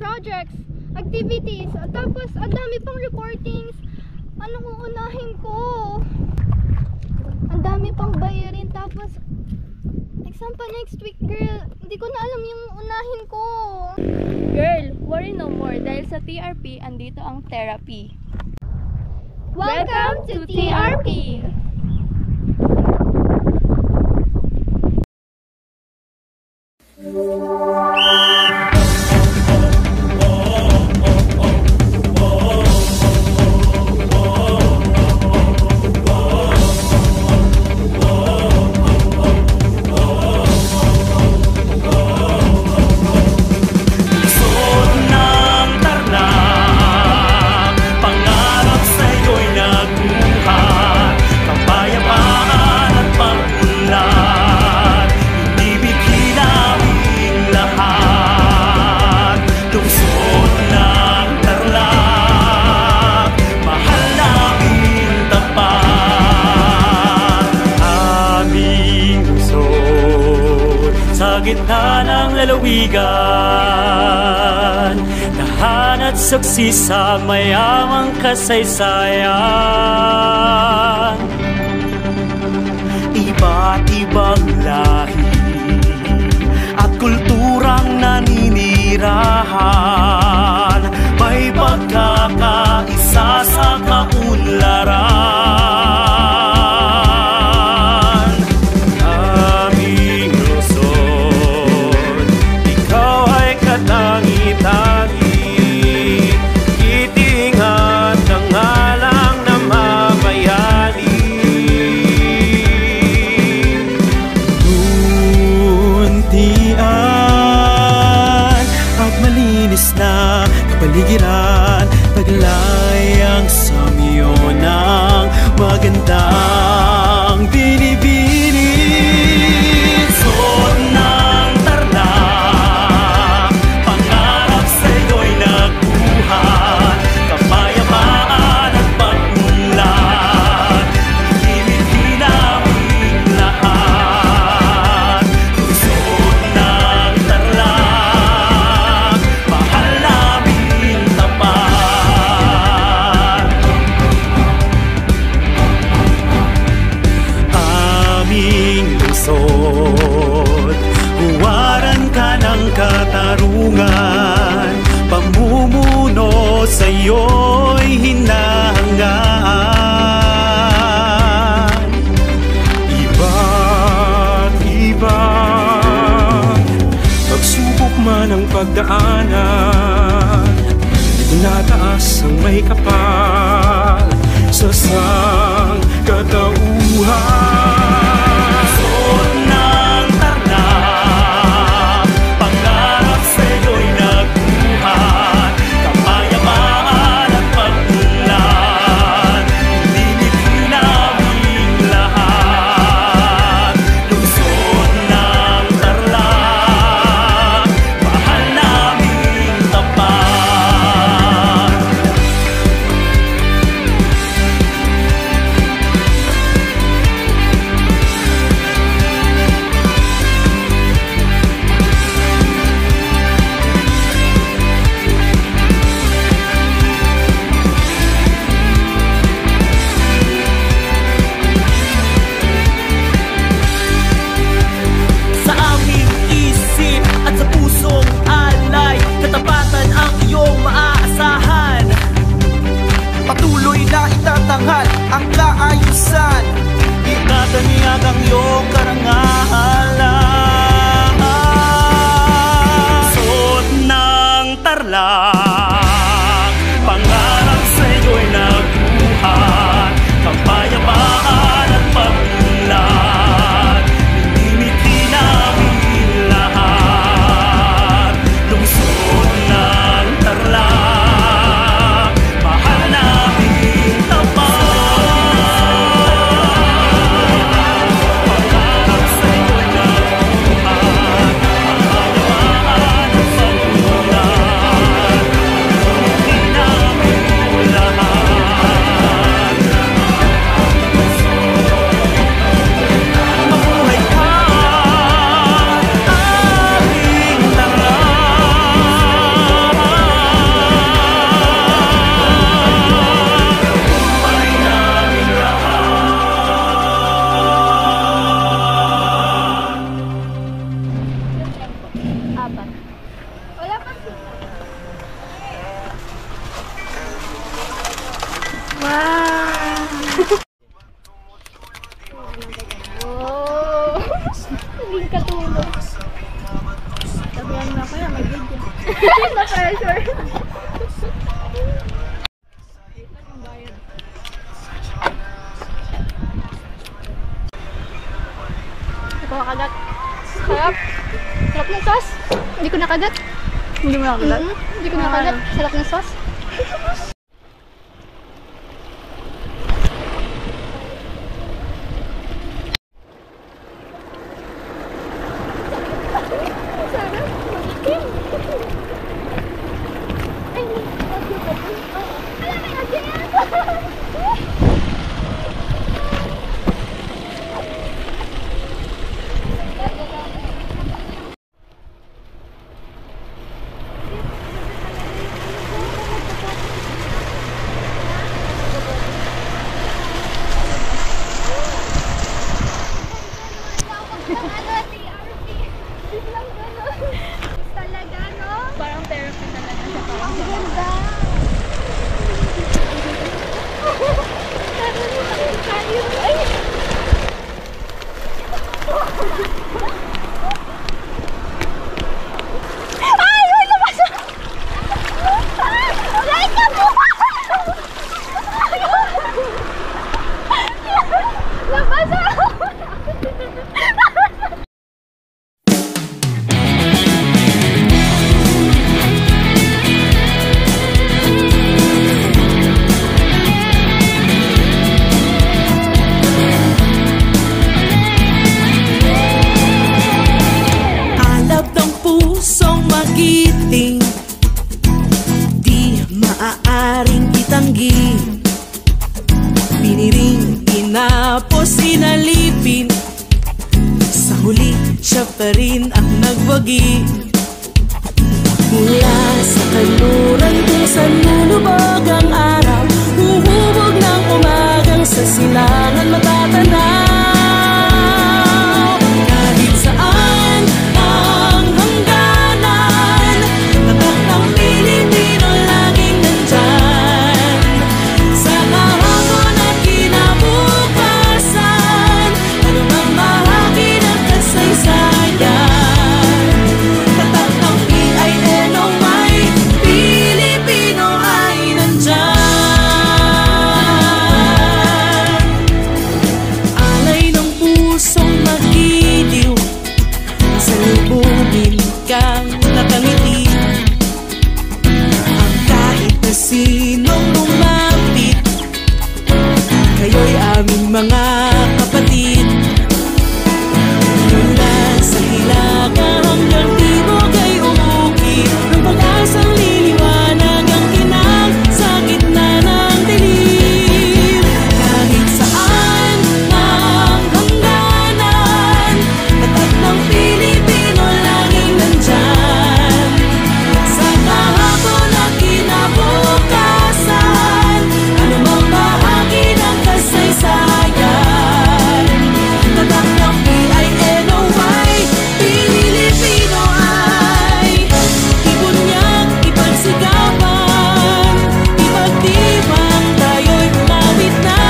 projects, activities, at tapos ang dami pang reportings. Anong uunahin ko? Ang dami pang bayarin, tapos exam pa next week, girl. Hindi ko na alam yung unahin ko. Girl, worry no more dahil sa TRP andito ang therapy. Welcome to TRP! Gitna ng lalawigan, tahan at saksi sa mayamang kasaysayan. Iba't ibang lahi at kulturang naninirahan, may pagkakaisa sa kaunlaran. Tangi-tangi, itingat ang ngalang na mamayani. Luntian at malinis na kapaligiran, paglayang samyo ng magandang binibini. Suot ng tarlac, pangarap sa'yo'y nagbuhat, kapayapaan at pag-unlad, ibigin namin lahat. Suot ng tarlac, mahal namin tapat. Aming lungsod, huwaran ka ng katarungan, pamumuno sa'yo'y hinahangaan. Iba't iba, pagsubok man ang pagdaanan, itinataas ang may kapal sa sangkatauhan. Suot ng tarlac, pangarap sa'yo'y nagbuhat, kapayapaan at pag-unlad, ibigin namin lahat. Lungsod ng tarlac, mahal namin tapat. Sa aming isip at sa pusong alay, katapatan ang iyong maaasahan. Patuloy na itatanghal ang kaayusan, itatanyag ang iyong karangalan. Suot ng tarlac, pangarap sa'yo'y nagbuhat, kapayapaan at pag-unlad, ibigin namin lahat. Lungsod ng tarlac, mahal namin tapat. Pangarap sa'yo'y nagbuhat, kapayapaan at pag-unlad, na kaya may video. Na-pressure. Ito makagat. Sarap. Sarap ng sauce. Hindi ko nakagat. Hindi mo nakagat? Hindi ko nakagat. Sarap ng sauce. Talaga, no? Parang therapy talaga siya. Ang ganda. Ay! Uy! Labas! Aray ka mo! Labas! Alab ng pusong magiting, di maaaring itanggi. Piniring, tinapos, sinalipin, sa huli siya pa rin ang nagwagi. Mula sa kanluran kung saan lulubog ang araw, huhubog ng umagang sa silangan matatanaw. Kahit saan ang hangganan, tatak ng Pilipino laging nandyan. Sa kahapon at kinabukasan, anumang bahagi ng kasaysayan, tatak ng PINOY, Pilipino ay nandyan. Alay ng pusong magiliw, salubungin kang nakangiti. Ang kahit na sinong lumapit, kayo'y aming mga kapatid. Mula sa hilaga hanggang timog ay umukit ng pag-asang liliwanag ang kinang sa gitna ng dilim. Kahit saan ang hangganan, tatak ng Pilipino laging nandyan. Sa kahapon at kinabukasan, anumang bahagi ng kasaysayan, tatak ng PINOY, Pilipino ay ibunyag, ipagsigapan, ipagtibang tayo'y lumapit na.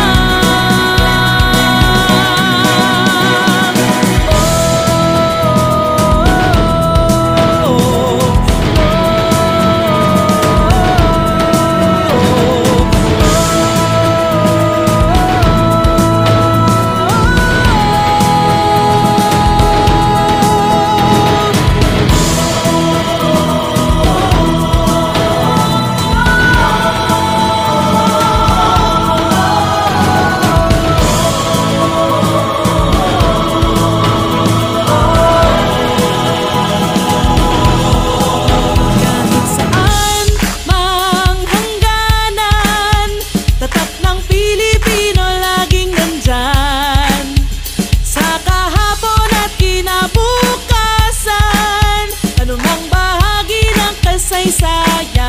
Kahit saan mang hangganan, tatak ng Pilipino laging nandyan. Sa kahapon at kinabukasan, anumang bahagi ng kasaysayan,